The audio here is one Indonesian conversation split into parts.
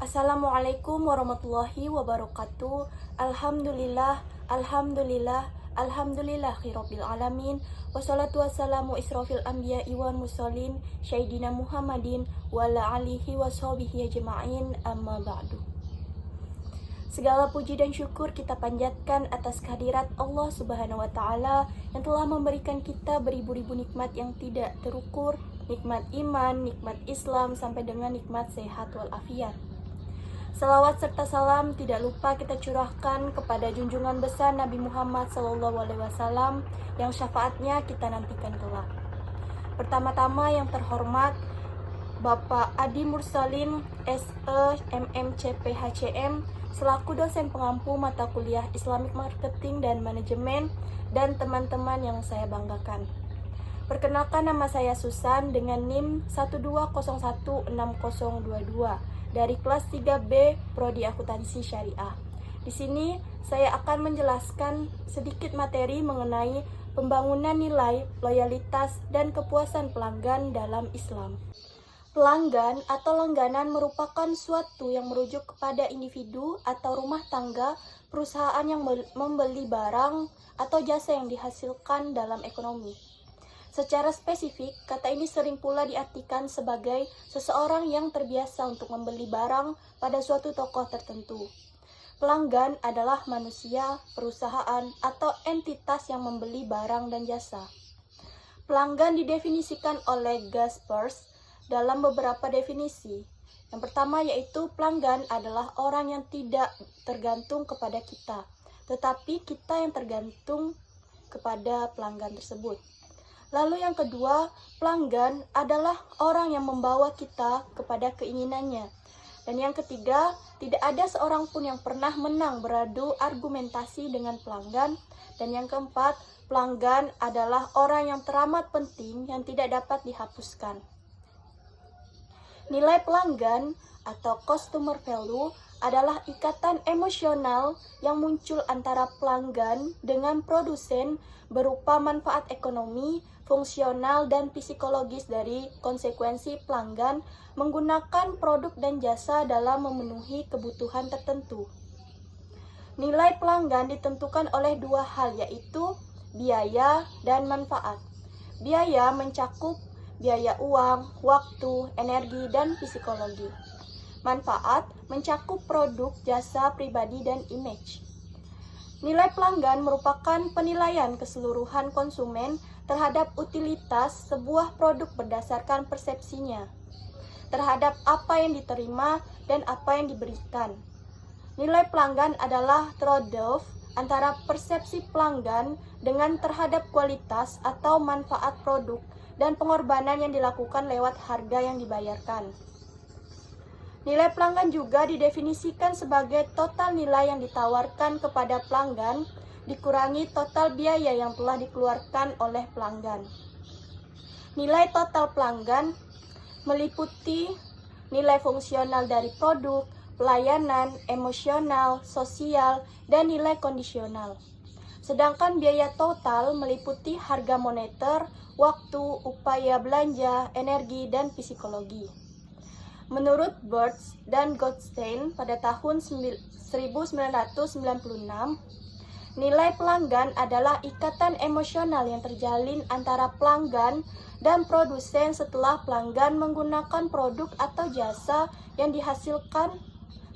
Assalamualaikum warahmatullahi wabarakatuh. Alhamdulillah, alhamdulillah, alhamdulillahirabbil alamin. Wassalatu wassalamu israfil anbiya'i wal mursalin sayyidina Muhammadin wa ala alihi washabihi ajma'in, amma ba'du. Segala puji dan syukur kita panjatkan atas kehadirat Allah Subhanahu wa taala yang telah memberikan kita beribu-ribu nikmat yang tidak terukur, nikmat iman, nikmat Islam sampai dengan nikmat sehat walafiat. Salawat serta salam tidak lupa kita curahkan kepada junjungan besar Nabi Muhammad SAW yang syafaatnya kita nantikan kelak. Pertama-tama yang terhormat Bapak Adi Mursalin SE MMCP HCM selaku dosen pengampu mata kuliah Islamic Marketing dan Manajemen dan teman-teman yang saya banggakan. Perkenalkan, nama saya Susan dengan NIM 12016022 dari kelas 3B Prodi Akuntansi Syariah. Di sini saya akan menjelaskan sedikit materi mengenai pembangunan nilai, loyalitas, dan kepuasan pelanggan dalam Islam. Pelanggan atau langganan merupakan suatu yang merujuk kepada individu atau rumah tangga, perusahaan yang membeli barang atau jasa yang dihasilkan dalam ekonomi. Secara spesifik, kata ini sering pula diartikan sebagai seseorang yang terbiasa untuk membeli barang pada suatu toko tertentu. Pelanggan adalah manusia, perusahaan, atau entitas yang membeli barang dan jasa. Pelanggan didefinisikan oleh Gaspers dalam beberapa definisi. Yang pertama yaitu pelanggan adalah orang yang tidak tergantung kepada kita, tetapi kita yang tergantung kepada pelanggan tersebut. Lalu yang kedua, pelanggan adalah orang yang membawa kita kepada keinginannya. Dan yang ketiga, tidak ada seorang pun yang pernah menang beradu argumentasi dengan pelanggan. Dan yang keempat, pelanggan adalah orang yang teramat penting yang tidak dapat dihapuskan. Nilai pelanggan atau customer value adalah ikatan emosional yang muncul antara pelanggan dengan produsen berupa manfaat ekonomi, fungsional, dan psikologis dari konsekuensi pelanggan menggunakan produk dan jasa dalam memenuhi kebutuhan tertentu. Nilai pelanggan ditentukan oleh dua hal, yaitu biaya dan manfaat. Biaya mencakup biaya uang, waktu, energi, dan psikologi. Manfaat mencakup produk, jasa, pribadi, dan image. Nilai pelanggan merupakan penilaian keseluruhan konsumen terhadap utilitas sebuah produk berdasarkan persepsinya, terhadap apa yang diterima dan apa yang diberikan. Nilai pelanggan adalah trade-off antara persepsi pelanggan dengan terhadap kualitas atau manfaat produk dan pengorbanan yang dilakukan lewat harga yang dibayarkan. Nilai pelanggan juga didefinisikan sebagai total nilai yang ditawarkan kepada pelanggan dikurangi total biaya yang telah dikeluarkan oleh pelanggan. Nilai total pelanggan meliputi nilai fungsional dari produk, pelayanan, emosional, sosial, dan nilai kondisional. Sedangkan biaya total meliputi harga moneter, waktu, upaya belanja, energi, dan psikologi. Menurut Birds dan Goldstein pada tahun 1996, nilai pelanggan adalah ikatan emosional yang terjalin antara pelanggan dan produsen setelah pelanggan menggunakan produk atau jasa yang dihasilkan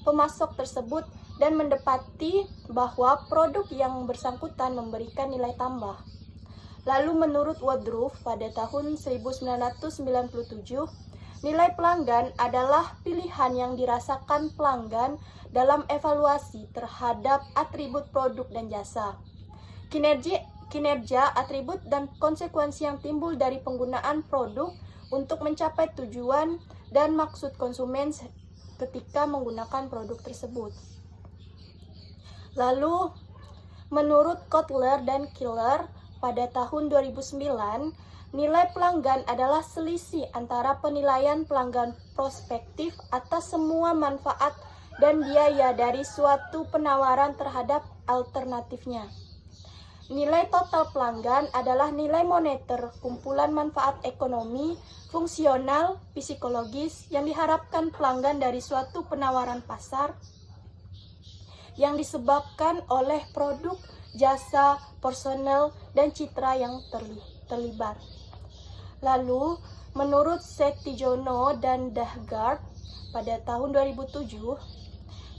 pemasok tersebut dan mendapati bahwa produk yang bersangkutan memberikan nilai tambah. Lalu menurut Woodruff pada tahun 1997, nilai pelanggan adalah pilihan yang dirasakan pelanggan dalam evaluasi terhadap atribut produk dan jasa. Kinerja, atribut, dan konsekuensi yang timbul dari penggunaan produk untuk mencapai tujuan dan maksud konsumen ketika menggunakan produk tersebut. Lalu, menurut Kotler dan Killer pada tahun 2009, nilai pelanggan adalah selisih antara penilaian pelanggan prospektif atas semua manfaat dan biaya dari suatu penawaran terhadap alternatifnya. Nilai total pelanggan adalah nilai moneter, kumpulan manfaat ekonomi, fungsional, psikologis yang diharapkan pelanggan dari suatu penawaran pasar yang disebabkan oleh produk, jasa, personel, dan citra yang terlibat. Lalu, menurut Settijono dan Dahgard pada tahun 2007,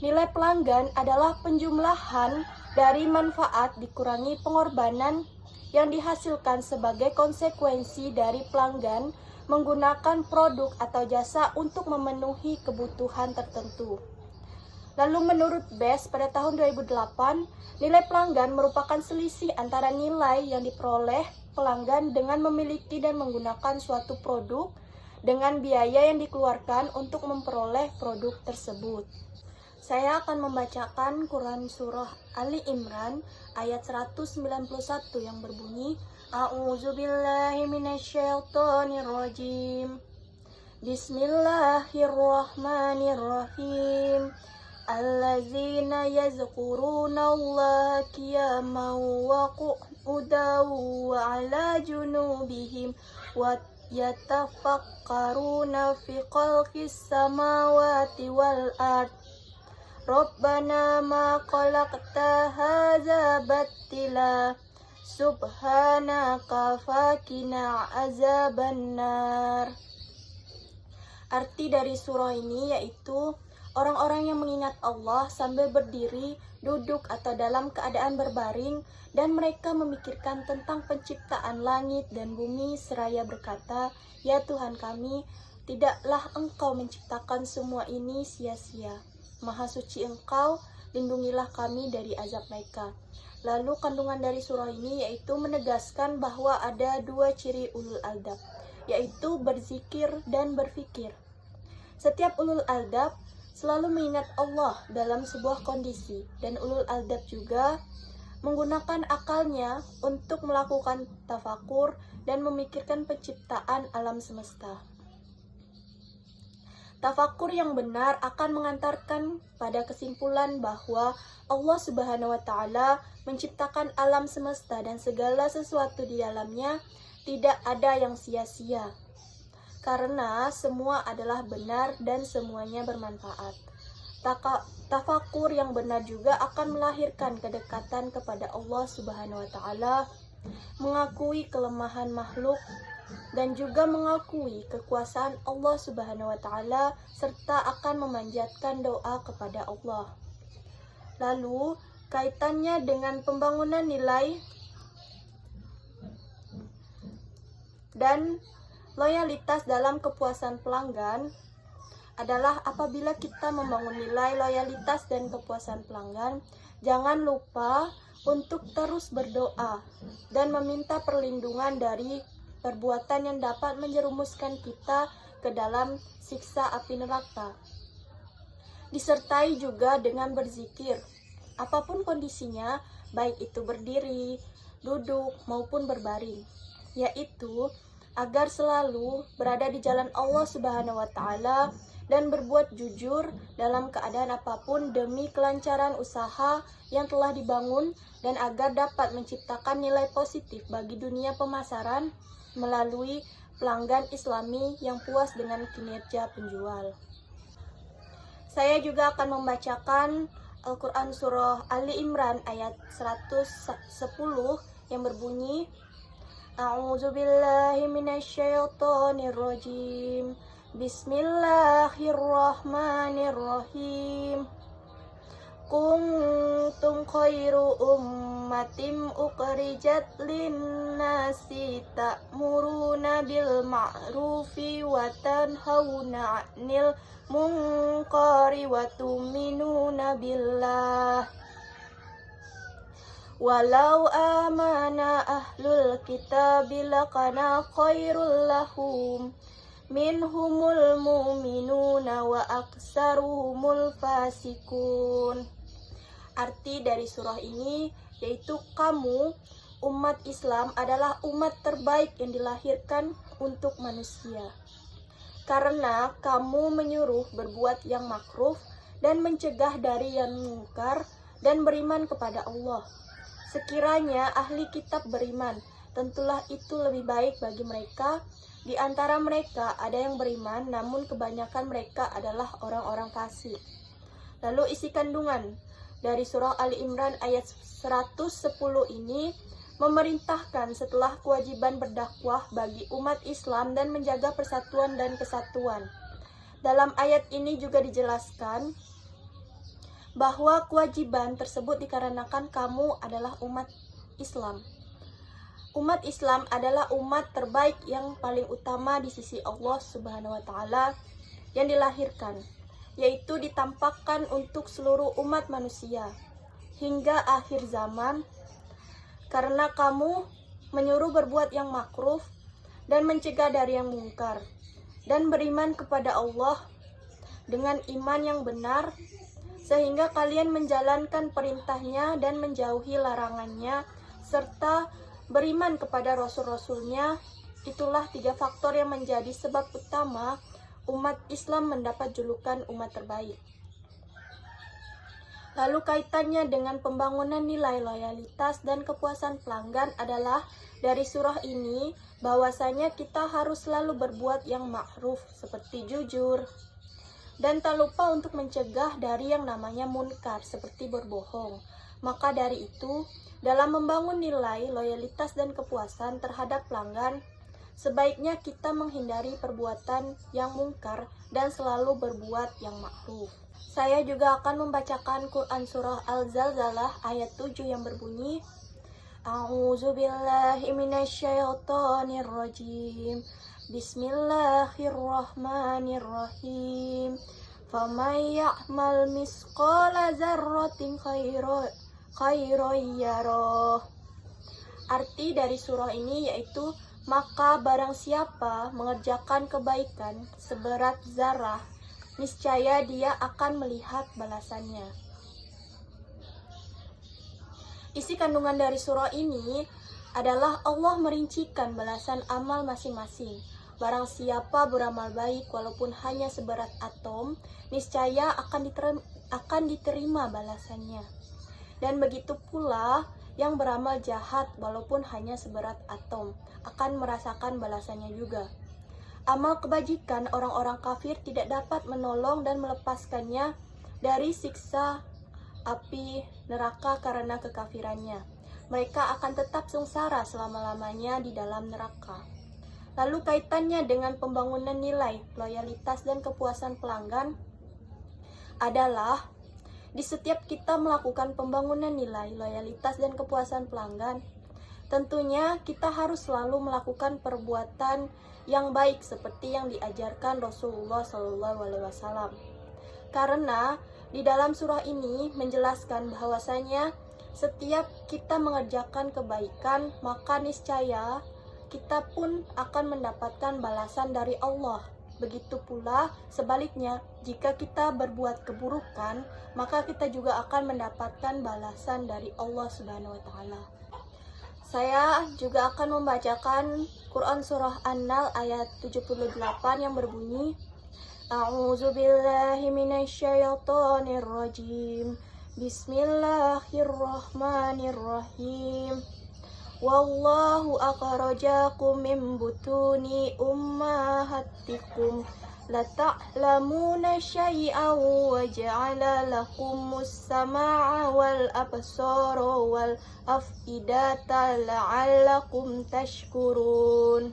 nilai pelanggan adalah penjumlahan dari manfaat dikurangi pengorbanan yang dihasilkan sebagai konsekuensi dari pelanggan menggunakan produk atau jasa untuk memenuhi kebutuhan tertentu. Lalu menurut Best pada tahun 2008, nilai pelanggan merupakan selisih antara nilai yang diperoleh pelanggan dengan memiliki dan menggunakan suatu produk dengan biaya yang dikeluarkan untuk memperoleh produk tersebut. Saya akan membacakan Quran Surah Ali Imran ayat 191 yang berbunyi, A'udzubillahi minasyaitonirrajim. Bismillahirrahmanirrahim. Allazina yazkuruna Allah qiyaman wa qu'udan wa ala junubihim wa yatafakkaruna fi khalqis samawati wal ard. Rabbana ma khalaqta hadza battila subhanaka faqina azabannar. Arti dari surah ini yaitu orang-orang yang mengingat Allah sambil berdiri, duduk, atau dalam keadaan berbaring, dan mereka memikirkan tentang penciptaan langit dan bumi seraya berkata, Ya Tuhan kami, tidaklah Engkau menciptakan semua ini sia-sia. Maha suci Engkau, lindungilah kami dari azab mereka. Lalu kandungan dari surah ini yaitu menegaskan bahwa ada dua ciri ulul aldab, yaitu berzikir dan berfikir. Setiap ulul aldab selalu mengingat Allah dalam sebuah kondisi, dan ulul aldab juga menggunakan akalnya untuk melakukan tafakur dan memikirkan penciptaan alam semesta. Tafakur yang benar akan mengantarkan pada kesimpulan bahwa Allah Subhanahu wa Ta'ala menciptakan alam semesta dan segala sesuatu di dalamnya tidak ada yang sia-sia, karena semua adalah benar dan semuanya bermanfaat. Tafakur yang benar juga akan melahirkan kedekatan kepada Allah Subhanahu wa Ta'ala, mengakui kelemahan makhluk, dan juga mengakui kekuasaan Allah Subhanahu wa Ta'ala, serta akan memanjatkan doa kepada Allah. Lalu, kaitannya dengan pembangunan nilai dan loyalitas dalam kepuasan pelanggan adalah apabila kita membangun nilai, loyalitas, dan kepuasan pelanggan, jangan lupa untuk terus berdoa dan meminta perlindungan dari perbuatan yang dapat menjerumuskan kita ke dalam siksa api neraka. Disertai juga dengan berzikir, apapun kondisinya, baik itu berdiri, duduk, maupun berbaring, yaitu agar selalu berada di jalan Allah Subhanahu wa Ta'ala dan berbuat jujur dalam keadaan apapun demi kelancaran usaha yang telah dibangun dan agar dapat menciptakan nilai positif bagi dunia pemasaran melalui pelanggan Islami yang puas dengan kinerja penjual. Saya juga akan membacakan Al-Quran Surah Ali Imran ayat 110 yang berbunyi, A'udzubillahi minasyaitonirrajim. Bismillahirrahmanirrahim. Kuntum khairu ummatin ukhrijat linnasi ta'muruna bil ma'rufi wa tanhauna 'anil munkari wa tu'minuna billah. Walau amana ahlul kitabi lakana khairul lahum minhumul mu'minuna wa aksaruhumul fasikun. Arti dari surah ini yaitu kamu, umat Islam, adalah umat terbaik yang dilahirkan untuk manusia, karena kamu menyuruh berbuat yang makruf dan mencegah dari yang mungkar dan beriman kepada Allah. Sekiranya ahli kitab beriman, tentulah itu lebih baik bagi mereka. Di antara mereka ada yang beriman, namun kebanyakan mereka adalah orang-orang fasik. Lalu isi kandungan dari surah Ali Imran ayat 110 ini memerintahkan setelah kewajiban berdakwah bagi umat Islam dan menjaga persatuan dan kesatuan. Dalam ayat ini juga dijelaskan bahwa kewajiban tersebut dikarenakan kamu adalah umat Islam. Umat Islam adalah umat terbaik yang paling utama di sisi Allah Subhanahu wa taala yang dilahirkan, yaitu ditampakkan untuk seluruh umat manusia hingga akhir zaman, karena kamu menyuruh berbuat yang makruh dan mencegah dari yang mungkar, dan beriman kepada Allah dengan iman yang benar, sehingga kalian menjalankan perintahnya dan menjauhi larangannya, serta beriman kepada Rasul-Rasulnya. Itulah 3 faktor yang menjadi sebab utama umat Islam mendapat julukan umat terbaik. Lalu kaitannya dengan pembangunan nilai loyalitas dan kepuasan pelanggan adalah dari surah ini bahwasanya kita harus selalu berbuat yang ma'ruf seperti jujur, dan tak lupa untuk mencegah dari yang namanya munkar seperti berbohong. Maka dari itu, dalam membangun nilai loyalitas dan kepuasan terhadap pelanggan, sebaiknya kita menghindari perbuatan yang mungkar dan selalu berbuat yang ma'ruf. Saya juga akan membacakan Quran surah Al-Zalzalah ayat 7 yang berbunyi, A'udzubillahi minasyaitonirrajim. Bismillahirrahmanirrahim. Faman ya'mal misqala dzarratin khairan yarah. Arti dari surah ini yaitu, maka barang siapa mengerjakan kebaikan seberat zarah, niscaya dia akan melihat balasannya. Isi kandungan dari surah ini adalah Allah merincikan balasan amal masing-masing. Barang siapa beramal baik walaupun hanya seberat atom, niscaya akan diterima balasannya. Dan begitu pula yang beramal jahat walaupun hanya seberat atom akan merasakan balasannya juga. Amal kebajikan orang-orang kafir tidak dapat menolong dan melepaskannya dari siksa api neraka karena kekafirannya. Mereka akan tetap sengsara selama-lamanya di dalam neraka. Lalu kaitannya dengan pembangunan nilai, loyalitas, dan kepuasan pelanggan adalah di setiap kita melakukan pembangunan nilai, loyalitas, dan kepuasan pelanggan, tentunya kita harus selalu melakukan perbuatan yang baik seperti yang diajarkan Rasulullah SAW. Karena di dalam surah ini menjelaskan bahwasanya setiap kita mengerjakan kebaikan, maka niscaya kita pun akan mendapatkan balasan dari Allah. Begitu pula sebaliknya, jika kita berbuat keburukan, maka kita juga akan mendapatkan balasan dari Allah Subhanahu wa taala. Saya juga akan membacakan Quran surah An-Nahl ayat 78 yang berbunyi, A'udzubillahi minasyaitonirrajim. Bismillahirrahmanirrahim. Wallahu akhrajakum min butuni ummahatikum la ta'lamuna syai'an wa ja'ala lakumus sam'a wal absara wal af'idata la'allakum tashkurun.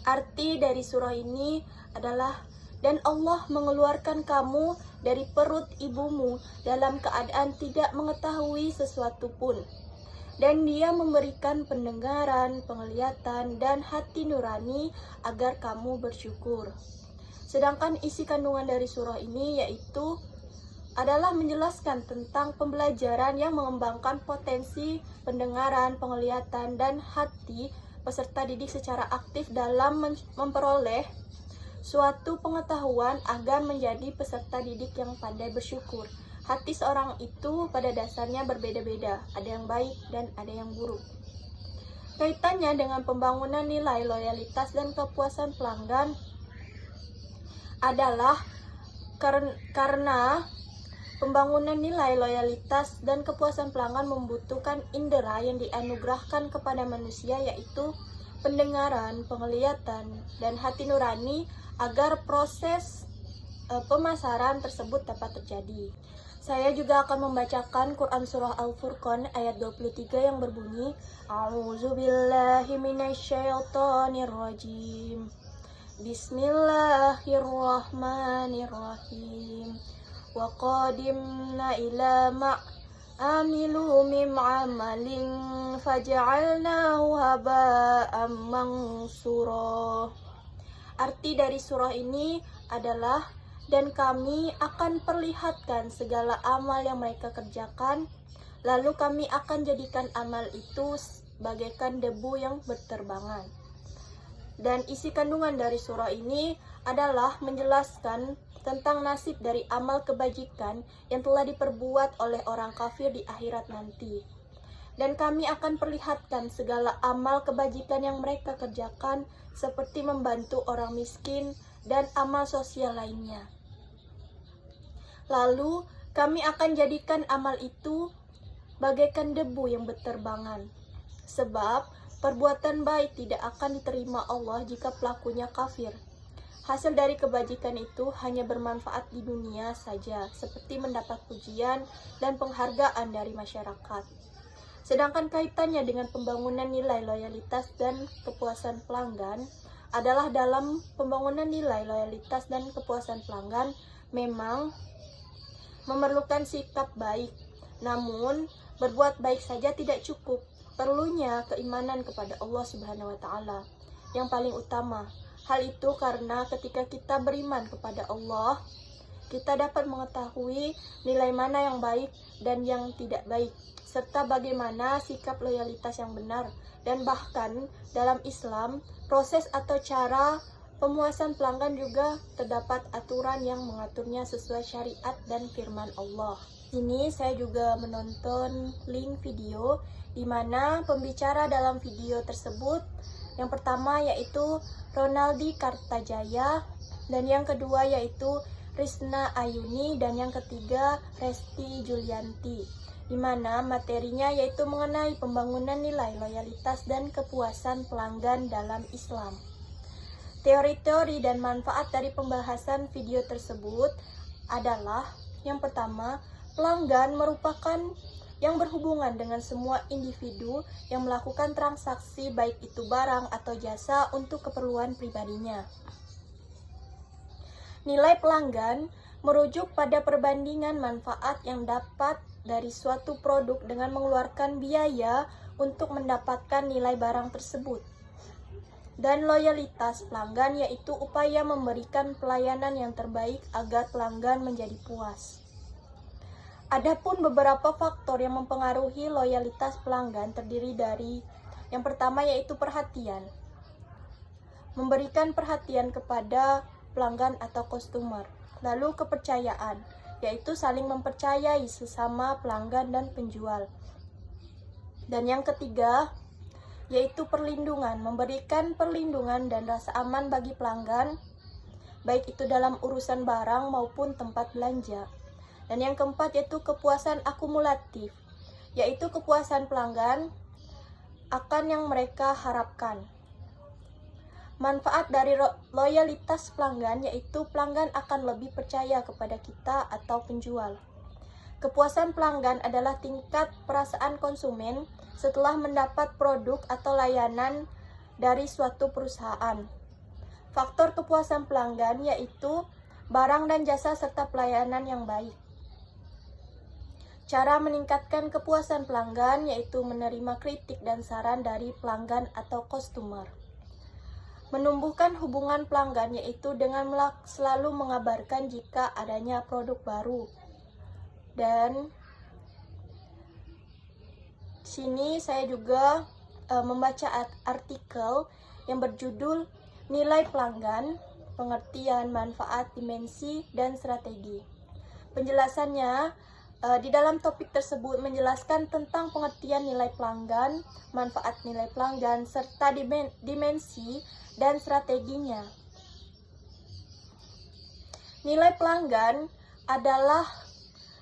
Arti dari surah ini adalah, dan Allah mengeluarkan kamu dari perut ibumu dalam keadaan tidak mengetahui sesuatu pun. Dan Dia memberikan pendengaran, penglihatan, dan hati nurani agar kamu bersyukur. Sedangkan isi kandungan dari surah ini yaitu adalah menjelaskan tentang pembelajaran yang mengembangkan potensi pendengaran, penglihatan, dan hati peserta didik secara aktif dalam memperoleh suatu pengetahuan agar menjadi peserta didik yang pandai bersyukur. Hati seorang itu pada dasarnya berbeda-beda, ada yang baik dan ada yang buruk. Kaitannya dengan pembangunan nilai loyalitas dan kepuasan pelanggan adalah karena Pembangunan nilai loyalitas dan kepuasan pelanggan membutuhkan indera yang dianugerahkan kepada manusia, yaitu pendengaran, penglihatan, dan hati nurani agar proses pemasaran tersebut dapat terjadi. Saya juga akan membacakan Quran Surah Al-Furqan ayat 23 yang berbunyi, A'udzubillahi minasyaitonirrajim. Bismillahirrahmanirrahim. Wa qadimna ila amilu mim amalin faja'alnahu haba'am mansura. Arti dari surah ini adalah, dan kami akan perlihatkan segala amal yang mereka kerjakan, lalu kami akan jadikan amal itu bagaikan debu yang berterbangan. Dan isi kandungan dari surah ini adalah menjelaskan tentang nasib dari amal kebajikan yang telah diperbuat oleh orang kafir di akhirat nanti. Dan kami akan perlihatkan segala amal kebajikan yang mereka kerjakan, seperti membantu orang miskin dan amal sosial lainnya. Lalu kami akan jadikan amal itu bagaikan debu yang berterbangan. Sebab perbuatan baik tidak akan diterima Allah jika pelakunya kafir. Hasil dari kebajikan itu hanya bermanfaat di dunia saja, seperti mendapat pujian dan penghargaan dari masyarakat. Sedangkan kaitannya dengan pembangunan nilai loyalitas dan kepuasan pelanggan adalah dalam pembangunan nilai loyalitas dan kepuasan pelanggan memang memerlukan sikap baik. Namun, berbuat baik saja tidak cukup. Perlunya keimanan kepada Allah Subhanahu wa taala yang paling utama. Hal itu karena ketika kita beriman kepada Allah, kita dapat mengetahui nilai mana yang baik dan yang tidak baik, serta bagaimana sikap loyalitas yang benar. Dan bahkan dalam Islam, proses atau cara pemuasan pelanggan juga terdapat aturan yang mengaturnya sesuai syariat dan firman Allah. Ini saya juga menonton link video di mana pembicara dalam video tersebut yang pertama yaitu Ronaldi Kartajaya, dan yang kedua yaitu Risna Ayuni, dan yang ketiga Resti Julianti, di mana materinya yaitu mengenai pembangunan nilai loyalitas dan kepuasan pelanggan dalam Islam. Teori-teori dan manfaat dari pembahasan video tersebut adalah, yang pertama, pelanggan merupakan yang berhubungan dengan semua individu yang melakukan transaksi baik itu barang atau jasa untuk keperluan pribadinya. Nilai pelanggan merujuk pada perbandingan manfaat yang dapat dari suatu produk dengan mengeluarkan biaya untuk mendapatkan nilai barang tersebut. Dan loyalitas pelanggan yaitu upaya memberikan pelayanan yang terbaik agar pelanggan menjadi puas. Adapun beberapa faktor yang mempengaruhi loyalitas pelanggan terdiri dari, yang pertama yaitu perhatian. Memberikan perhatian kepada pelanggan atau customer. Lalu kepercayaan, yaitu saling mempercayai sesama pelanggan dan penjual. Dan yang ketiga yaitu perlindungan, memberikan perlindungan dan rasa aman bagi pelanggan, baik itu dalam urusan barang maupun tempat belanja. Dan yang keempat yaitu kepuasan akumulatif, yaitu kepuasan pelanggan akan yang mereka harapkan. Manfaat dari loyalitas pelanggan yaitu pelanggan akan lebih percaya kepada kita atau penjual. Kepuasan pelanggan adalah tingkat perasaan konsumen setelah mendapat produk atau layanan dari suatu perusahaan. Faktor kepuasan pelanggan yaitu barang dan jasa serta pelayanan yang baik. Cara meningkatkan kepuasan pelanggan yaitu menerima kritik dan saran dari pelanggan atau customer. Menumbuhkan hubungan pelanggan yaitu dengan selalu mengabarkan jika adanya produk baru. Dan sini saya juga membaca artikel yang berjudul Nilai Pelanggan, Pengertian, Manfaat, Dimensi, dan Strategi. Penjelasannya di dalam topik tersebut menjelaskan tentang pengertian nilai pelanggan, manfaat nilai pelanggan, serta dimensi dan strateginya. Nilai pelanggan adalah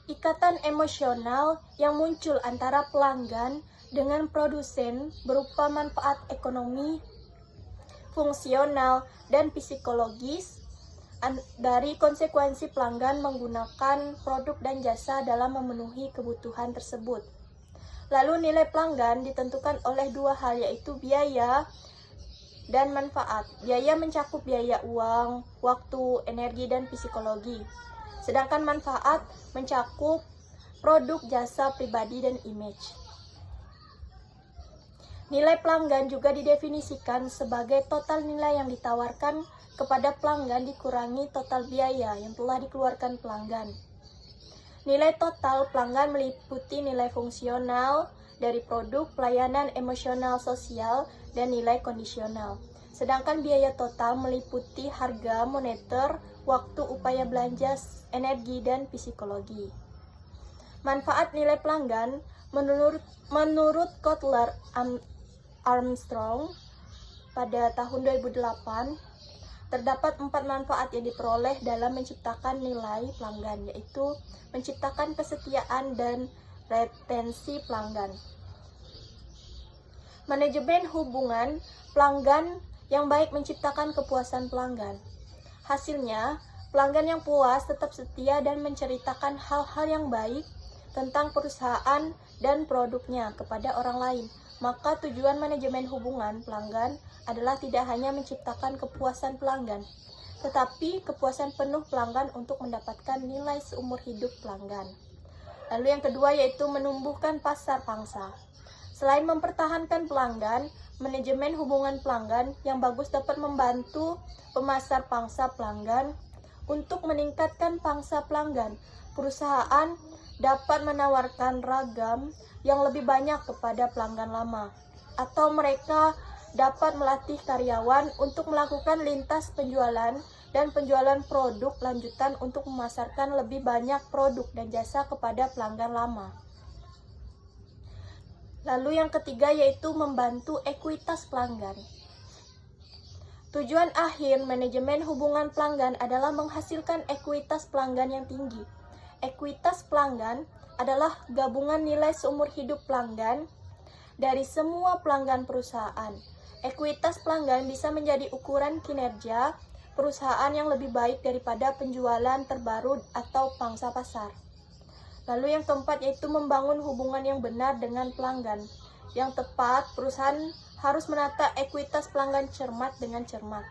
Ikatan emosional yang muncul antara pelanggan dengan produsen berupa manfaat ekonomi, fungsional, dan psikologis dari konsekuensi pelanggan menggunakan produk dan jasa dalam memenuhi kebutuhan tersebut. Lalu nilai pelanggan ditentukan oleh dua hal, yaitu biaya dan manfaat. Biaya mencakup biaya uang, waktu, energi, dan psikologi. Sedangkan manfaat mencakup produk, jasa, pribadi, dan image. Nilai pelanggan juga didefinisikan sebagai total nilai yang ditawarkan kepada pelanggan dikurangi total biaya yang telah dikeluarkan pelanggan. Nilai total pelanggan meliputi nilai fungsional dari produk, pelayanan emosional sosial, dan nilai kondisional. Sedangkan biaya total meliputi harga moneter, waktu, upaya belanja, energi, dan psikologi. Manfaat nilai pelanggan menurut Kotler Armstrong pada tahun 2008, terdapat 4 manfaat yang diperoleh dalam menciptakan nilai pelanggan, yaitu menciptakan kesetiaan dan retensi pelanggan. Manajemen hubungan pelanggan yang baik menciptakan kepuasan pelanggan. Hasilnya, pelanggan yang puas tetap setia dan menceritakan hal-hal yang baik tentang perusahaan dan produknya kepada orang lain. Maka tujuan manajemen hubungan pelanggan adalah tidak hanya menciptakan kepuasan pelanggan, tetapi kepuasan penuh pelanggan untuk mendapatkan nilai seumur hidup pelanggan. Lalu yang kedua yaitu menumbuhkan pasar pangsa. Selain mempertahankan pelanggan, manajemen hubungan pelanggan yang bagus dapat membantu pemasar pangsa pelanggan untuk meningkatkan pangsa pelanggan. Perusahaan dapat menawarkan ragam yang lebih banyak kepada pelanggan lama, atau mereka dapat melatih karyawan untuk melakukan lintas penjualan dan penjualan produk lanjutan untuk memasarkan lebih banyak produk dan jasa kepada pelanggan lama. Lalu yang ketiga yaitu membantu ekuitas pelanggan. Tujuan akhir manajemen hubungan pelanggan adalah menghasilkan ekuitas pelanggan yang tinggi. Ekuitas pelanggan adalah gabungan nilai seumur hidup pelanggan dari semua pelanggan perusahaan. Ekuitas pelanggan bisa menjadi ukuran kinerja perusahaan yang lebih baik daripada penjualan terbaru atau pangsa pasar. Lalu yang keempat yaitu membangun hubungan yang benar dengan pelanggan. Yang tepat, perusahaan harus menata ekuitas pelanggan dengan cermat.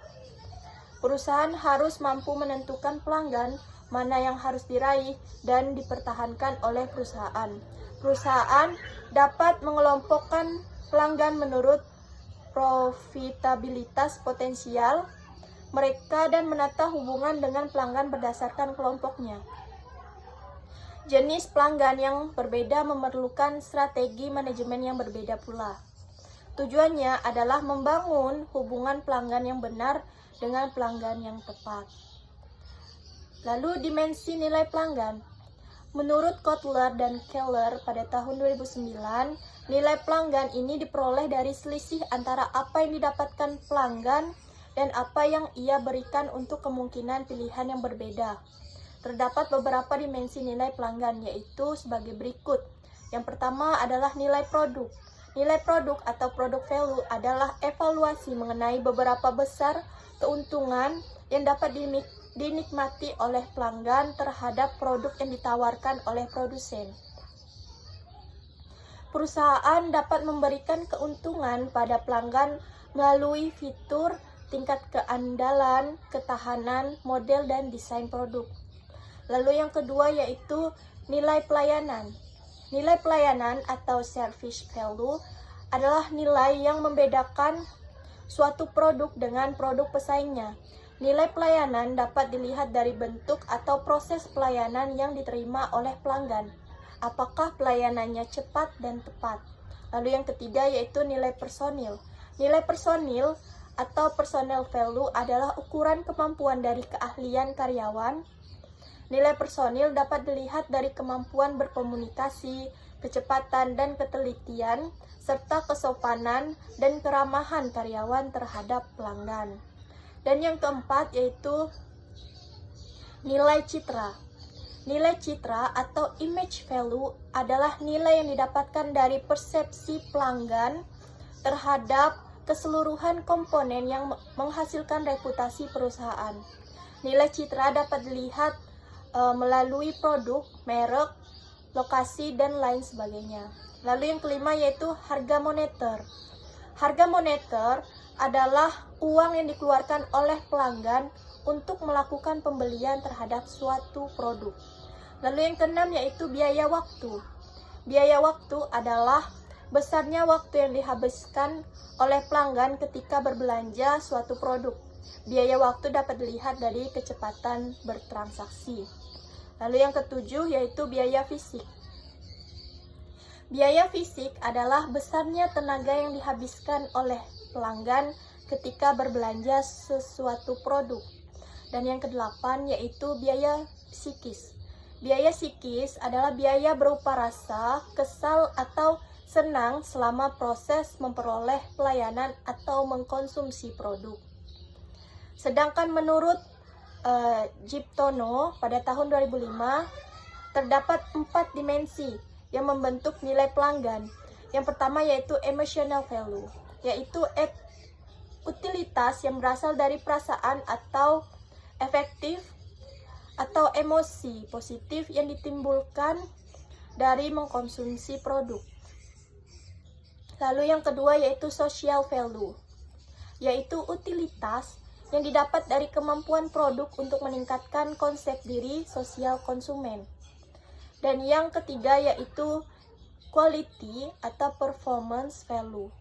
Perusahaan harus mampu menentukan pelanggan mana yang harus diraih dan dipertahankan oleh perusahaan. Perusahaan dapat mengelompokkan pelanggan menurut profitabilitas potensial mereka dan menata hubungan dengan pelanggan berdasarkan kelompoknya. Jenis pelanggan yang berbeda memerlukan strategi manajemen yang berbeda pula. Tujuannya adalah membangun hubungan pelanggan yang benar dengan pelanggan yang tepat. Lalu dimensi nilai pelanggan. Menurut Kotler dan Keller pada tahun 2009, nilai pelanggan ini diperoleh dari selisih antara apa yang didapatkan pelanggan dan apa yang ia berikan untuk kemungkinan pilihan yang berbeda. Terdapat beberapa dimensi nilai pelanggan, yaitu sebagai berikut. Yang pertama adalah nilai produk. Nilai produk atau product value adalah evaluasi mengenai beberapa besar keuntungan yang dapat dinikmati oleh pelanggan terhadap produk yang ditawarkan oleh produsen. Perusahaan dapat memberikan keuntungan pada pelanggan melalui fitur, tingkat keandalan, ketahanan, model, dan desain produk. Lalu yang kedua yaitu nilai pelayanan. Nilai pelayanan atau service value adalah nilai yang membedakan suatu produk dengan produk pesaingnya. Nilai pelayanan dapat dilihat dari bentuk atau proses pelayanan yang diterima oleh pelanggan. Apakah pelayanannya cepat dan tepat? Lalu yang ketiga yaitu nilai personil. Nilai personil atau personal value adalah ukuran kemampuan dari keahlian karyawan. Nilai personil dapat dilihat dari kemampuan berkomunikasi, kecepatan dan ketelitian, serta kesopanan dan keramahan karyawan terhadap pelanggan. Dan yang keempat yaitu nilai citra. Nilai citra atau image value adalah nilai yang didapatkan dari persepsi pelanggan terhadap keseluruhan komponen yang menghasilkan reputasi perusahaan. Nilai citra dapat dilihat melalui produk, merek, lokasi, dan lain sebagainya. Lalu yang kelima yaitu harga moneter. Harga moneter adalah uang yang dikeluarkan oleh pelanggan untuk melakukan pembelian terhadap suatu produk. Lalu yang keenam yaitu biaya waktu. Biaya waktu adalah besarnya waktu yang dihabiskan oleh pelanggan ketika berbelanja suatu produk. Biaya waktu dapat dilihat dari kecepatan bertransaksi. Lalu yang ketujuh yaitu biaya fisik. Biaya fisik adalah besarnya tenaga yang dihabiskan oleh pelanggan ketika berbelanja sesuatu produk. Dan yang kedelapan yaitu biaya psikis. Biaya psikis adalah biaya berupa rasa, kesal, atau senang selama proses memperoleh pelayanan atau mengkonsumsi produk. Sedangkan menurut Giptono pada tahun 2005, terdapat 4 dimensi yang membentuk nilai pelanggan. Yang pertama yaitu emotional value, yaitu utilitas yang berasal dari perasaan atau efektif atau emosi positif yang ditimbulkan dari mengkonsumsi produk. Lalu yang kedua yaitu social value, yaitu utilitas yang didapat dari kemampuan produk untuk meningkatkan konsep diri sosial konsumen. Dan yang ketiga yaitu quality atau performance value,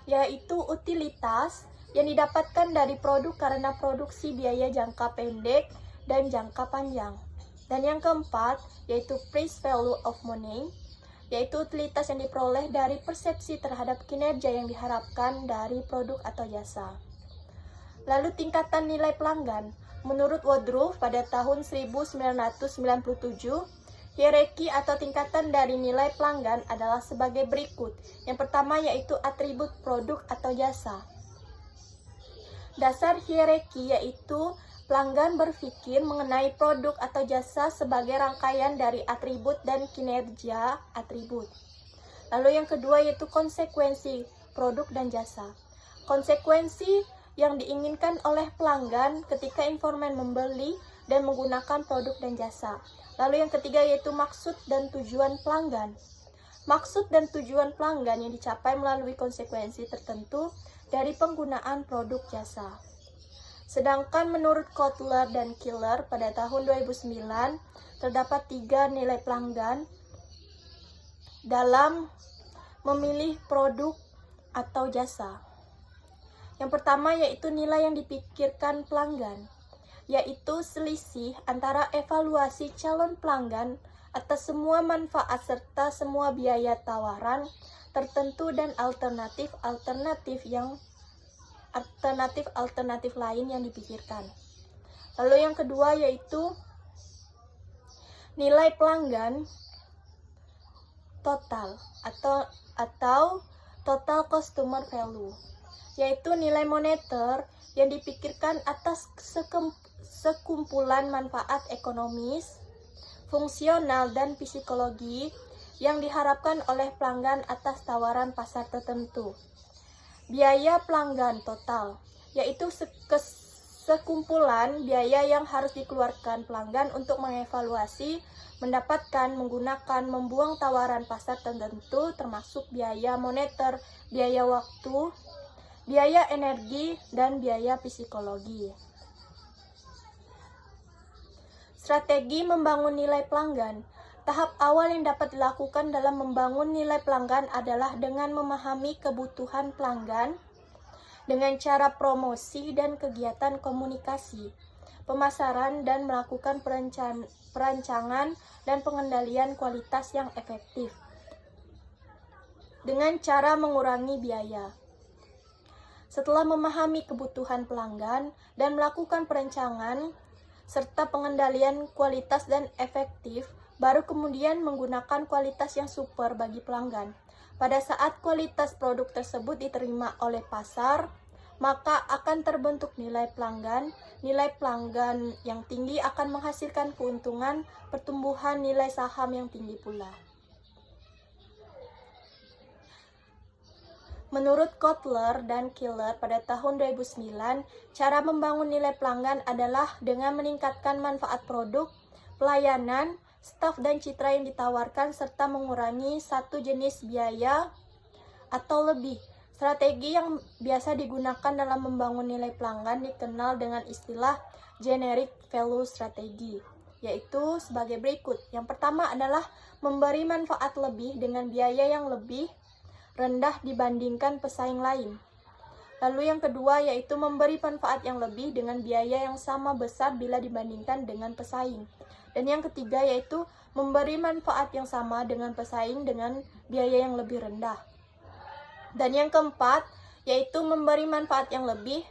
yaitu utilitas yang didapatkan dari produk karena produksi biaya jangka pendek dan jangka panjang. Dan yang keempat yaitu price value of money, yaitu utilitas yang diperoleh dari persepsi terhadap kinerja yang diharapkan dari produk atau jasa. Lalu tingkatan nilai pelanggan. Menurut Woodruff pada tahun 1997, hierarki atau tingkatan dari nilai pelanggan adalah sebagai berikut. Yang pertama yaitu atribut produk atau jasa. Dasar hierarki yaitu pelanggan berpikir mengenai produk atau jasa sebagai rangkaian dari atribut dan kinerja atribut. Lalu yang kedua yaitu konsekuensi produk dan jasa. Konsekuensi yang diinginkan oleh pelanggan ketika informan membeli dan menggunakan produk dan jasa. Lalu yang ketiga yaitu maksud dan tujuan pelanggan. Maksud dan tujuan pelanggan yang dicapai melalui konsekuensi tertentu dari penggunaan produk jasa. Sedangkan menurut Kotler dan Killer pada tahun 2009, terdapat 3 nilai pelanggan dalam memilih produk atau jasa. Yang pertama yaitu nilai yang dipikirkan pelanggan, yaitu selisih antara evaluasi calon pelanggan atas semua manfaat serta semua biaya tawaran tertentu dan alternatif lain yang dipikirkan. Lalu yang kedua yaitu nilai pelanggan total atau total customer value, yaitu nilai moneter yang dipikirkan atas sekumpulan manfaat ekonomis, fungsional, dan psikologi yang diharapkan oleh pelanggan atas tawaran pasar tertentu. Biaya pelanggan total, yaitu sekumpulan biaya yang harus dikeluarkan pelanggan untuk mengevaluasi, mendapatkan, menggunakan, membuang tawaran pasar tertentu, termasuk biaya moneter, biaya waktu, biaya energi, dan biaya psikologi. Strategi membangun nilai pelanggan. Tahap awal yang dapat dilakukan dalam membangun nilai pelanggan adalah dengan memahami kebutuhan pelanggan dengan cara promosi dan kegiatan komunikasi, pemasaran, dan melakukan perancangan dan pengendalian kualitas yang efektif dengan cara mengurangi biaya. Setelah memahami kebutuhan pelanggan dan melakukan perencanaan serta pengendalian kualitas dan efektif, baru kemudian menggunakan kualitas yang super bagi pelanggan. Pada saat kualitas produk tersebut diterima oleh pasar, maka akan terbentuk nilai pelanggan. Nilai pelanggan yang tinggi akan menghasilkan keuntungan, pertumbuhan nilai saham yang tinggi pula. Menurut Kotler dan Killer pada tahun 2009, cara membangun nilai pelanggan adalah dengan meningkatkan manfaat produk, pelayanan, staf dan citra yang ditawarkan serta mengurangi satu jenis biaya atau lebih. Strategi yang biasa digunakan dalam membangun nilai pelanggan dikenal dengan istilah generic value strategy, yaitu sebagai berikut. Yang pertama adalah memberi manfaat lebih dengan biaya yang lebih rendah dibandingkan pesaing lain. Lalu yang kedua yaitu memberi manfaat yang lebih dengan biaya yang sama besar bila dibandingkan dengan pesaing. Dan yang ketiga yaitu memberi manfaat yang sama dengan pesaing dengan biaya yang lebih rendah. Dan yang keempat yaitu memberi manfaat yang lebih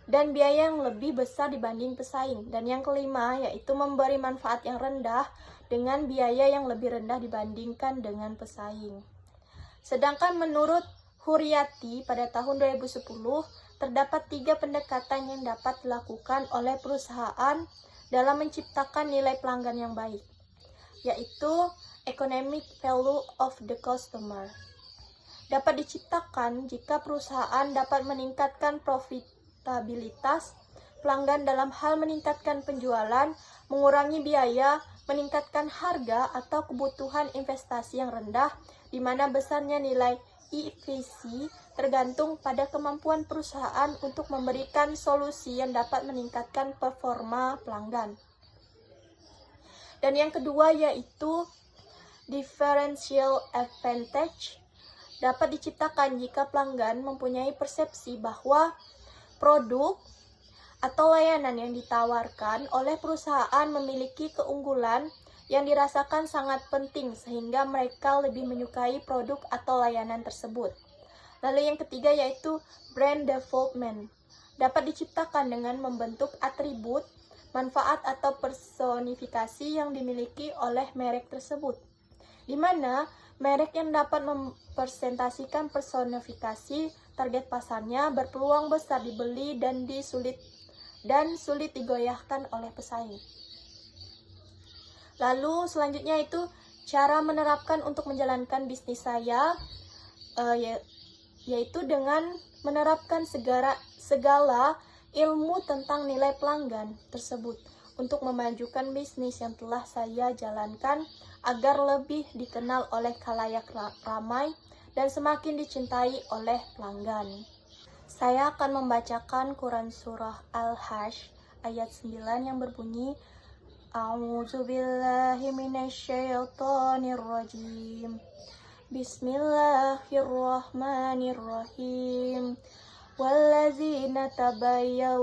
dan biaya yang lebih besar dibanding pesaing. Dan yang kelima yaitu memberi manfaat yang rendah dengan biaya yang lebih rendah dibandingkan dengan pesaing. Sedangkan menurut Huriyati pada tahun 2010, terdapat 3 pendekatan yang dapat dilakukan oleh perusahaan dalam menciptakan nilai pelanggan yang baik, yaitu economic value of the customer. Dapat diciptakan jika perusahaan dapat meningkatkan profitabilitas pelanggan dalam hal meningkatkan penjualan, mengurangi biaya, meningkatkan harga atau kebutuhan investasi yang rendah, di mana besarnya nilai EVC tergantung pada kemampuan perusahaan untuk memberikan solusi yang dapat meningkatkan performa pelanggan. Dan yang kedua yaitu differential advantage, dapat diciptakan jika pelanggan mempunyai persepsi bahwa produk atau layanan yang ditawarkan oleh perusahaan memiliki keunggulan yang dirasakan sangat penting sehingga mereka lebih menyukai produk atau layanan tersebut. Lalu yang ketiga yaitu brand development, dapat diciptakan dengan membentuk atribut, manfaat atau personifikasi yang dimiliki oleh merek tersebut, di mana merek yang dapat mempresentasikan personifikasi target pasarnya berpeluang besar dibeli dan sulit digoyahkan oleh pesaing. Lalu selanjutnya itu cara menerapkan untuk menjalankan bisnis saya, yaitu dengan menerapkan segala ilmu tentang nilai pelanggan tersebut untuk memajukan bisnis yang telah saya jalankan agar lebih dikenal oleh khalayak ramai dan semakin dicintai oleh pelanggan. Saya akan membacakan Quran Surah Al-Hajj ayat 9 yang berbunyi, A'udzubillahi minasyaitonirrajim. Bismillahirrahmanirrahim. Wallazina tabayyaw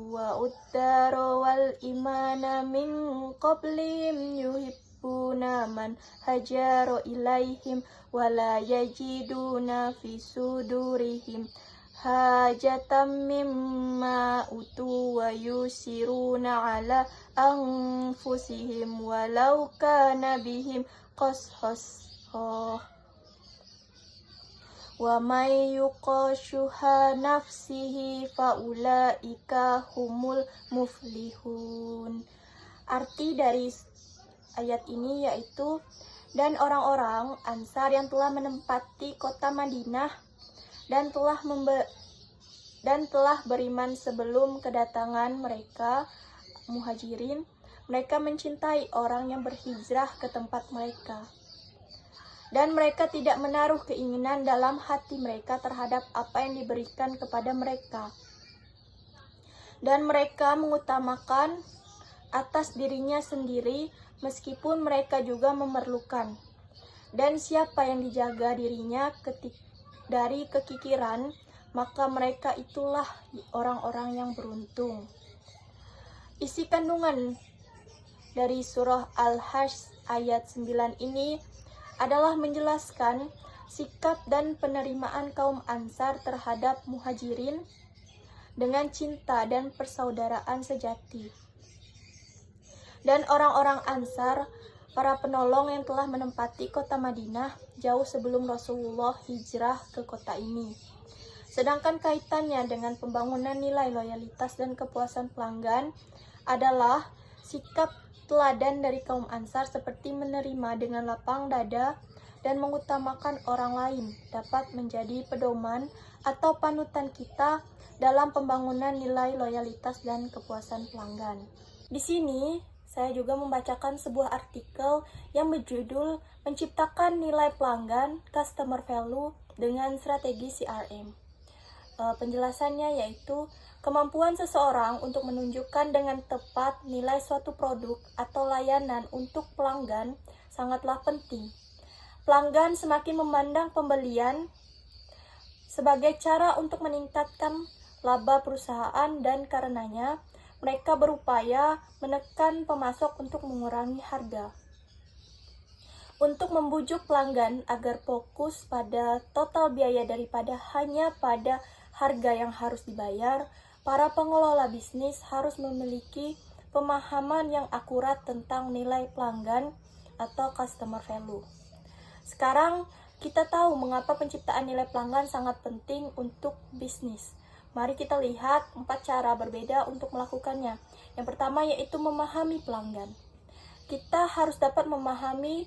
wa uddara wal imana min qablihim yuhibbuna man hajara ilaihim wa la yajiduna fi sudurihim hajatan mimma utu wa yusiruna ala anfusihim walau kana bihim qasasah wa may yuqashuha nafsihi faulaika humul muflihun. Arti dari ayat ini yaitu, dan orang-orang Ansar yang telah menempati kota Madinah dan telah beriman sebelum kedatangan mereka Muhajirin, mereka mencintai orang yang berhijrah ke tempat mereka. Dan mereka tidak menaruh keinginan dalam hati mereka terhadap apa yang diberikan kepada mereka. Dan mereka mengutamakan atas dirinya sendiri meskipun mereka juga memerlukan. Dan siapa yang dijaga dirinya dari kekikiran, maka mereka itulah orang-orang yang beruntung. Isi kandungan dari surah Al-Hajj ayat 9 ini adalah menjelaskan sikap dan penerimaan kaum Ansar terhadap Muhajirin dengan cinta dan persaudaraan sejati. Dan orang-orang Ansar, para penolong yang telah menempati kota Madinah jauh sebelum Rasulullah hijrah ke kota ini. Sedangkan kaitannya dengan pembangunan nilai loyalitas dan kepuasan pelanggan adalah sikap teladan dari kaum Ansar seperti menerima dengan lapang dada dan mengutamakan orang lain dapat menjadi pedoman atau panutan kita dalam pembangunan nilai loyalitas dan kepuasan pelanggan. Di sini, saya juga membacakan sebuah artikel yang berjudul Menciptakan Nilai Pelanggan Customer Value dengan Strategi CRM. Penjelasannya yaitu kemampuan seseorang untuk menunjukkan dengan tepat nilai suatu produk atau layanan untuk pelanggan sangatlah penting. Pelanggan semakin memandang pembelian sebagai cara untuk meningkatkan laba perusahaan dan karenanya mereka berupaya menekan pemasok untuk mengurangi harga. Untuk membujuk pelanggan agar fokus pada total biaya daripada hanya pada harga yang harus dibayar, para pengelola bisnis harus memiliki pemahaman yang akurat tentang nilai pelanggan atau customer value. Sekarang, kita tahu mengapa penciptaan nilai pelanggan sangat penting untuk bisnis. Mari kita lihat 4 cara berbeda untuk melakukannya. Yang pertama yaitu memahami pelanggan. Kita harus dapat memahami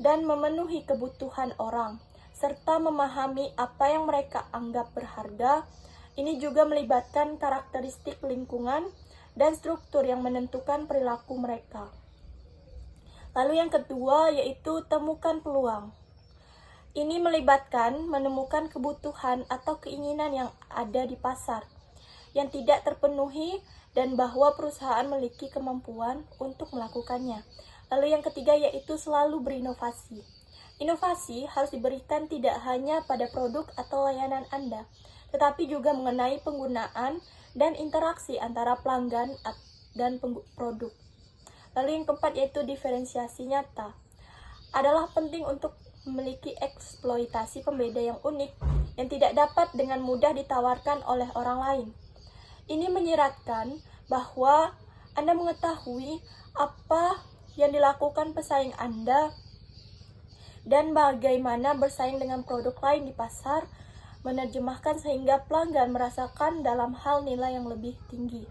dan memenuhi kebutuhan orang, serta memahami apa yang mereka anggap berharga. Ini juga melibatkan karakteristik lingkungan dan struktur yang menentukan perilaku mereka. Lalu yang kedua yaitu temukan peluang. Ini melibatkan menemukan kebutuhan atau keinginan yang ada di pasar yang tidak terpenuhi dan bahwa perusahaan memiliki kemampuan untuk melakukannya. Lalu yang ketiga yaitu selalu berinovasi. Inovasi harus diberikan tidak hanya pada produk atau layanan Anda, tetapi juga mengenai penggunaan dan interaksi antara pelanggan dan produk. Lalu yang keempat yaitu diferensiasi nyata. Adalah penting untuk memiliki eksploitasi pembeda yang unik yang tidak dapat dengan mudah ditawarkan oleh orang lain. Ini menyiratkan bahwa Anda mengetahui apa yang dilakukan pesaing Anda dan bagaimana bersaing dengan produk lain di pasar, menerjemahkan sehingga pelanggan merasakan dalam hal nilai yang lebih tinggi.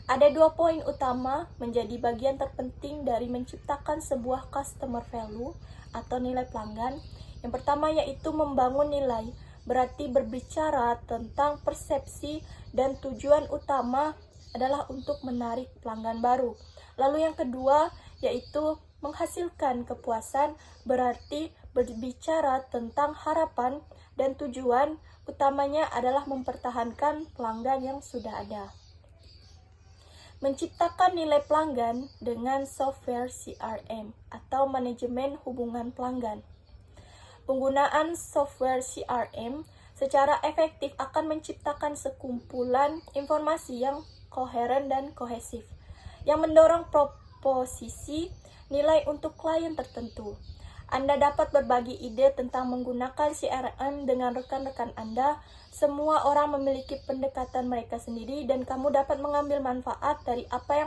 Ada 2 poin utama menjadi bagian terpenting dari menciptakan sebuah customer value atau nilai pelanggan. Yang pertama yaitu membangun nilai, berarti berbicara tentang persepsi dan tujuan utama adalah untuk menarik pelanggan baru. Lalu yang kedua yaitu menghasilkan kepuasan, berarti berbicara tentang harapan dan tujuan utamanya adalah mempertahankan pelanggan yang sudah ada. Menciptakan nilai pelanggan dengan software CRM atau manajemen hubungan pelanggan. Penggunaan software CRM secara efektif akan menciptakan sekumpulan informasi yang koheren dan kohesif, yang mendorong proposisi nilai untuk klien tertentu. Anda dapat berbagi ide tentang menggunakan CRM dengan rekan-rekan Anda. Semua orang memiliki pendekatan mereka sendiri dan kamu dapat mengambil manfaat dari apa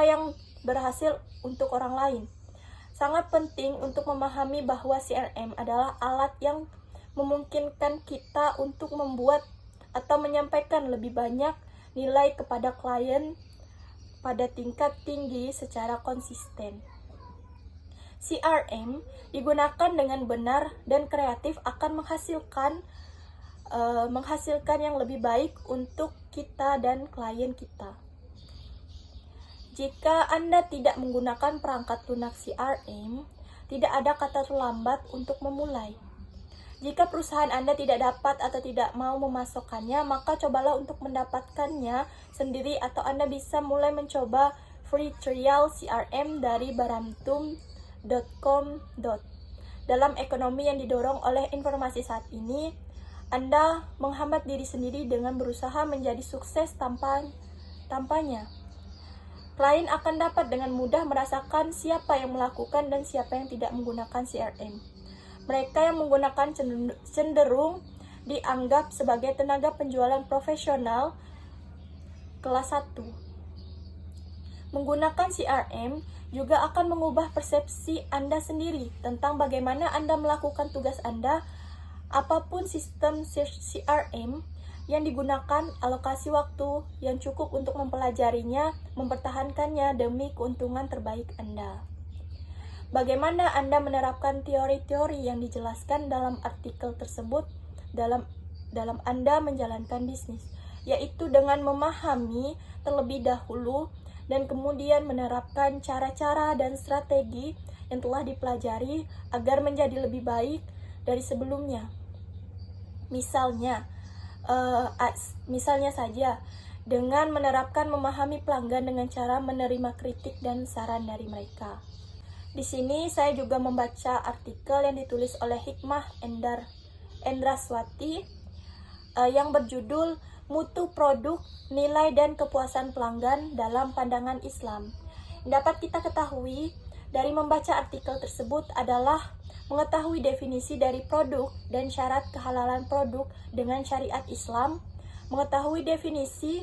yang berhasil untuk orang lain. Sangat penting untuk memahami bahwa CRM adalah alat yang memungkinkan kita untuk membuat atau menyampaikan lebih banyak nilai kepada klien pada tingkat tinggi secara konsisten. CRM digunakan dengan benar dan kreatif akan menghasilkan yang lebih baik untuk kita dan klien kita. Jika Anda tidak menggunakan perangkat lunak CRM, tidak ada kata terlambat untuk memulai. Jika perusahaan Anda tidak dapat atau tidak mau memasokkannya, maka cobalah untuk mendapatkannya sendiri atau Anda bisa mulai mencoba free trial CRM dari barantum.com. Dalam ekonomi yang didorong oleh informasi saat ini, Anda menghambat diri sendiri dengan berusaha menjadi sukses tanpanya. Klien akan dapat dengan mudah merasakan siapa yang melakukan dan siapa yang tidak menggunakan CRM. Mereka yang menggunakan cenderung dianggap sebagai tenaga penjualan profesional kelas 1. Menggunakan CRM juga akan mengubah persepsi Anda sendiri tentang bagaimana Anda melakukan tugas Anda Apapun sistem CRM yang digunakan, alokasi waktu yang cukup untuk mempelajarinya, mempertahankannya demi keuntungan terbaik Anda. Bagaimana Anda menerapkan teori-teori yang dijelaskan dalam artikel tersebut dalam Anda menjalankan bisnis, yaitu dengan memahami terlebih dahulu dan kemudian menerapkan cara-cara dan strategi yang telah dipelajari agar menjadi lebih baik dari sebelumnya. Misalnya saja, dengan menerapkan memahami pelanggan dengan cara menerima kritik dan saran dari mereka. Di sini saya juga membaca artikel yang ditulis oleh Hikmah Endraswati yang berjudul Mutu Produk, Nilai dan Kepuasan Pelanggan dalam Pandangan Islam. Dapat kita ketahui dari membaca artikel tersebut adalah mengetahui definisi dari produk dan syarat kehalalan produk dengan syariat Islam, mengetahui definisi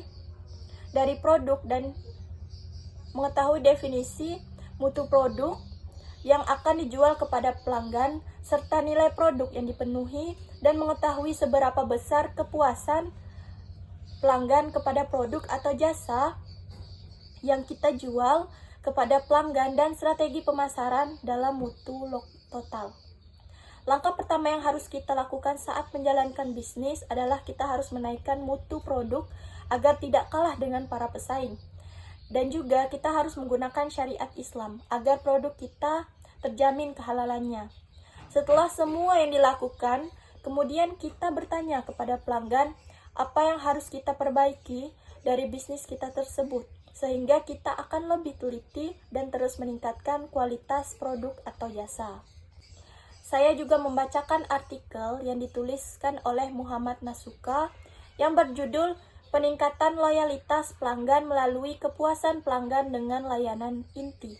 dari produk dan mengetahui definisi mutu produk yang akan dijual kepada pelanggan, serta nilai produk yang dipenuhi, dan mengetahui seberapa besar kepuasan pelanggan kepada produk atau jasa yang kita jual kepada pelanggan, dan strategi pemasaran dalam mutu total. Langkah pertama yang harus kita lakukan saat menjalankan bisnis adalah kita harus menaikkan mutu produk agar tidak kalah dengan para pesaing. Dan juga kita harus menggunakan syariat Islam agar produk kita terjamin kehalalannya. Setelah semua yang dilakukan, kemudian kita bertanya kepada pelanggan apa yang harus kita perbaiki dari bisnis kita tersebut, sehingga kita akan lebih teliti dan terus meningkatkan kualitas produk atau jasa. Saya juga membacakan artikel yang dituliskan oleh Muhammad Nasuka yang berjudul Peningkatan Loyalitas Pelanggan Melalui Kepuasan Pelanggan dengan Layanan Inti.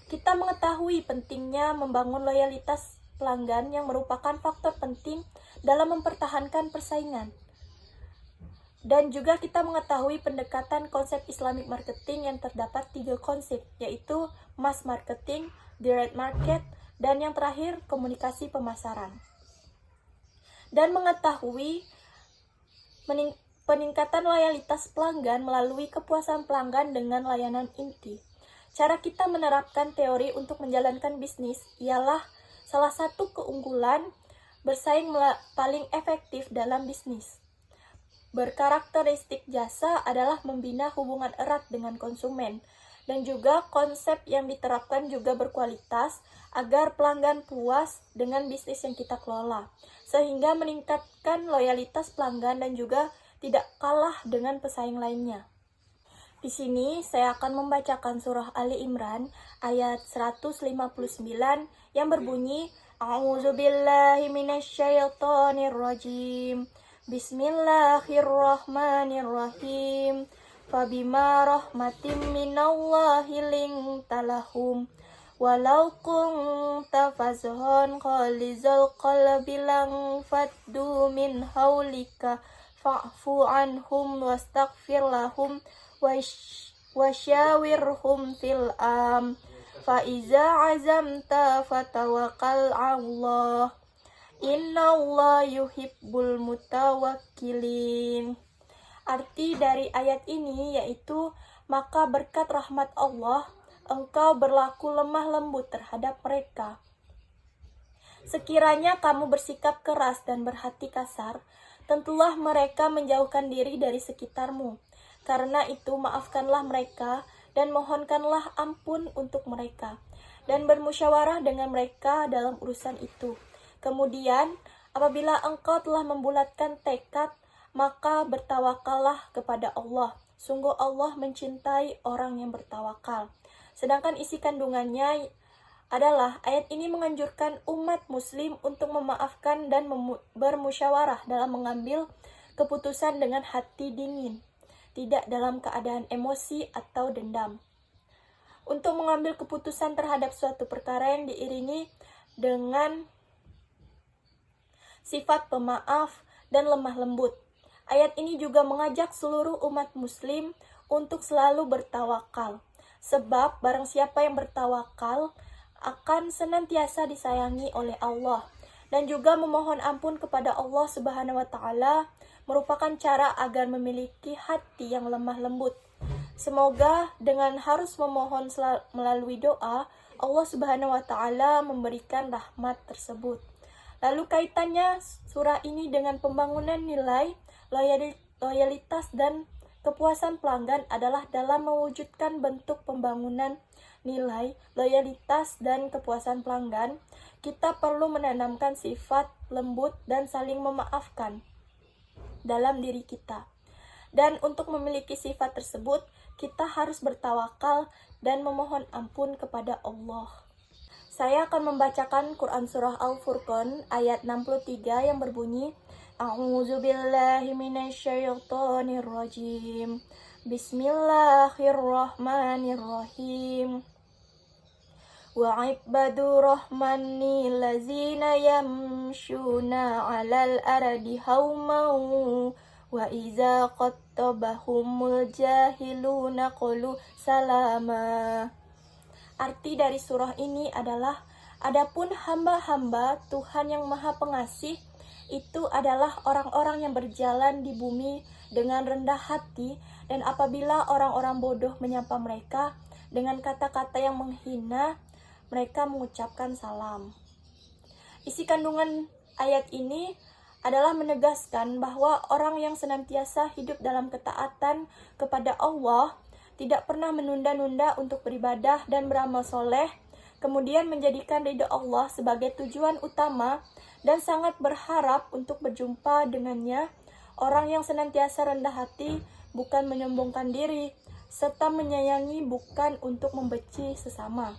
Kita mengetahui pentingnya membangun loyalitas pelanggan yang merupakan faktor penting dalam mempertahankan persaingan. Dan juga kita mengetahui pendekatan konsep Islamic marketing yang terdapat 3 konsep, yaitu mass marketing, direct market, dan yang terakhir komunikasi pemasaran. Dan mengetahui peningkatan loyalitas pelanggan melalui kepuasan pelanggan dengan layanan inti. Cara kita menerapkan teori untuk menjalankan bisnis ialah salah satu keunggulan bersaing paling efektif dalam bisnis. Berkarakteristik jasa adalah membina hubungan erat dengan konsumen, dan juga konsep yang diterapkan juga berkualitas agar pelanggan puas dengan bisnis yang kita kelola, sehingga meningkatkan loyalitas pelanggan dan juga tidak kalah dengan pesaing lainnya. Di sini saya akan membacakan surah Ali Imran ayat 159 yang berbunyi A'udzubillahi minasyaitonirrajim. Bismillahirrahmanirrahim. Fabima rahmatim minallahi linta lahum walau kunta fazhon khalizal qalbi lang faddu min haulika fa'fu anhum wastaghfir lahum wasyawirhum fil fa iza azamta fatawakkal 'alallah innallaha yuhibbul mutawakkilin. Arti dari ayat ini yaitu, maka berkat rahmat Allah, engkau berlaku lemah lembut terhadap mereka. Sekiranya kamu bersikap keras dan berhati kasar, tentulah mereka menjauhkan diri dari sekitarmu. Karena itu maafkanlah mereka dan mohonkanlah ampun untuk mereka, dan bermusyawarah dengan mereka dalam urusan itu. Kemudian, apabila engkau telah membulatkan tekad, maka bertawakallah kepada Allah. Sungguh Allah mencintai orang yang bertawakal. Sedangkan isi kandungannya adalah ayat ini menganjurkan umat muslim untuk memaafkan dan bermusyawarah dalam mengambil keputusan dengan hati dingin, tidak dalam keadaan emosi atau dendam. Untuk mengambil keputusan terhadap suatu perkara yang diiringi dengan sifat pemaaf dan lemah lembut. Ayat ini juga mengajak seluruh umat muslim untuk selalu bertawakal. Sebab barang siapa yang bertawakal akan senantiasa disayangi oleh Allah. dan juga memohon ampun kepada Allah Subhanahu wa taala merupakan cara agar memiliki hati yang lemah lembut. Semoga dengan harus memohon melalui doa, Allah Subhanahu wa taala memberikan rahmat tersebut. Lalu kaitannya surah ini dengan pembangunan nilai, loyalitas dan kepuasan pelanggan adalah dalam mewujudkan bentuk pembangunan nilai, loyalitas dan kepuasan pelanggan, kita perlu menanamkan sifat lembut dan saling memaafkan dalam diri kita. Dan untuk memiliki sifat tersebut, kita harus bertawakal dan memohon ampun kepada Allah. Saya akan membacakan Quran Surah Al-Furqan ayat 63 yang berbunyi, A'udzubillahi minasyaitonirrajim. Bismillahirrahmanirrahim. Wa ibadu rahmani lazina yamshuna 'alal ardi hauman wa iza qattabahumul jahiluna qalu salama. Arti dari surah ini adalah, adapun hamba-hamba Tuhan yang Maha Pengasih itu adalah orang-orang yang berjalan di bumi dengan rendah hati, dan apabila orang-orang bodoh menyapa mereka dengan kata-kata yang menghina, mereka mengucapkan salam. Isi kandungan ayat ini adalah menegaskan bahwa orang yang senantiasa hidup dalam ketaatan kepada Allah, tidak pernah menunda-nunda untuk beribadah dan beramal soleh, kemudian menjadikan ridha Allah sebagai tujuan utama dan sangat berharap untuk berjumpa dengannya. Orang yang senantiasa rendah hati, bukan menyombongkan diri, serta menyayangi, bukan untuk membenci sesama.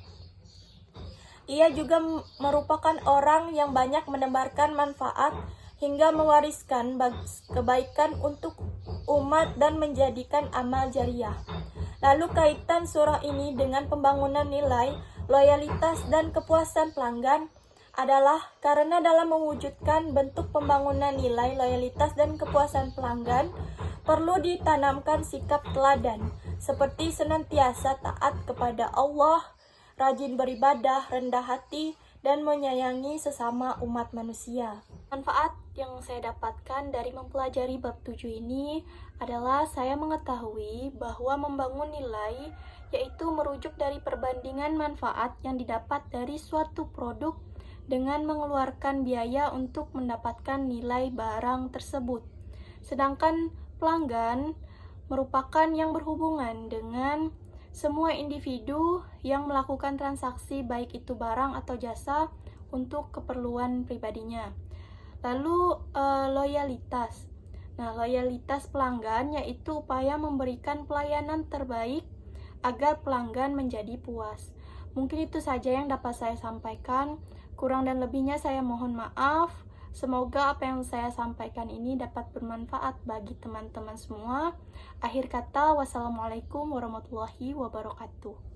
Ia juga merupakan orang yang banyak menebarkan manfaat hingga mewariskan kebaikan untuk umat dan menjadikan amal jariah. Lalu kaitan surah ini dengan pembangunan nilai, loyalitas dan kepuasan pelanggan adalah karena dalam mewujudkan bentuk pembangunan nilai, loyalitas dan kepuasan pelanggan perlu ditanamkan sikap teladan seperti senantiasa taat kepada Allah, rajin beribadah, rendah hati, dan menyayangi sesama umat manusia. Manfaat yang saya dapatkan dari mempelajari bab 7 ini adalah saya mengetahui bahwa membangun nilai yaitu merujuk dari perbandingan manfaat yang didapat dari suatu produk dengan mengeluarkan biaya untuk mendapatkan nilai barang tersebut. Sedangkan pelanggan merupakan yang berhubungan dengan semua individu yang melakukan transaksi baik itu barang atau jasa untuk keperluan pribadinya. Lalu loyalitas. Nah, loyalitas pelanggan yaitu upaya memberikan pelayanan terbaik agar pelanggan menjadi puas. Mungkin itu saja yang dapat saya sampaikan. Kurang dan lebihnya saya mohon maaf. Semoga apa yang saya sampaikan ini dapat bermanfaat bagi teman-teman semua. Akhir kata, wassalamualaikum warahmatullahi wabarakatuh.